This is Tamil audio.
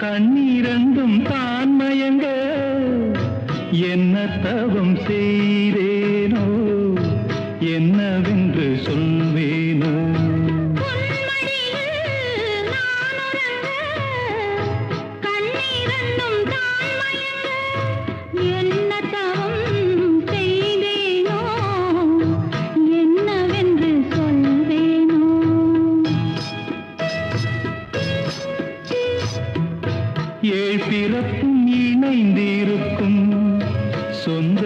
கண்ணீரண்டும் தான் மயங்க என்ன தவம் செய்தேனோ என்னவென்று சொல்வேனோ ஏழ் பிறப்பும் இணைந்திருக்கும் சொந்த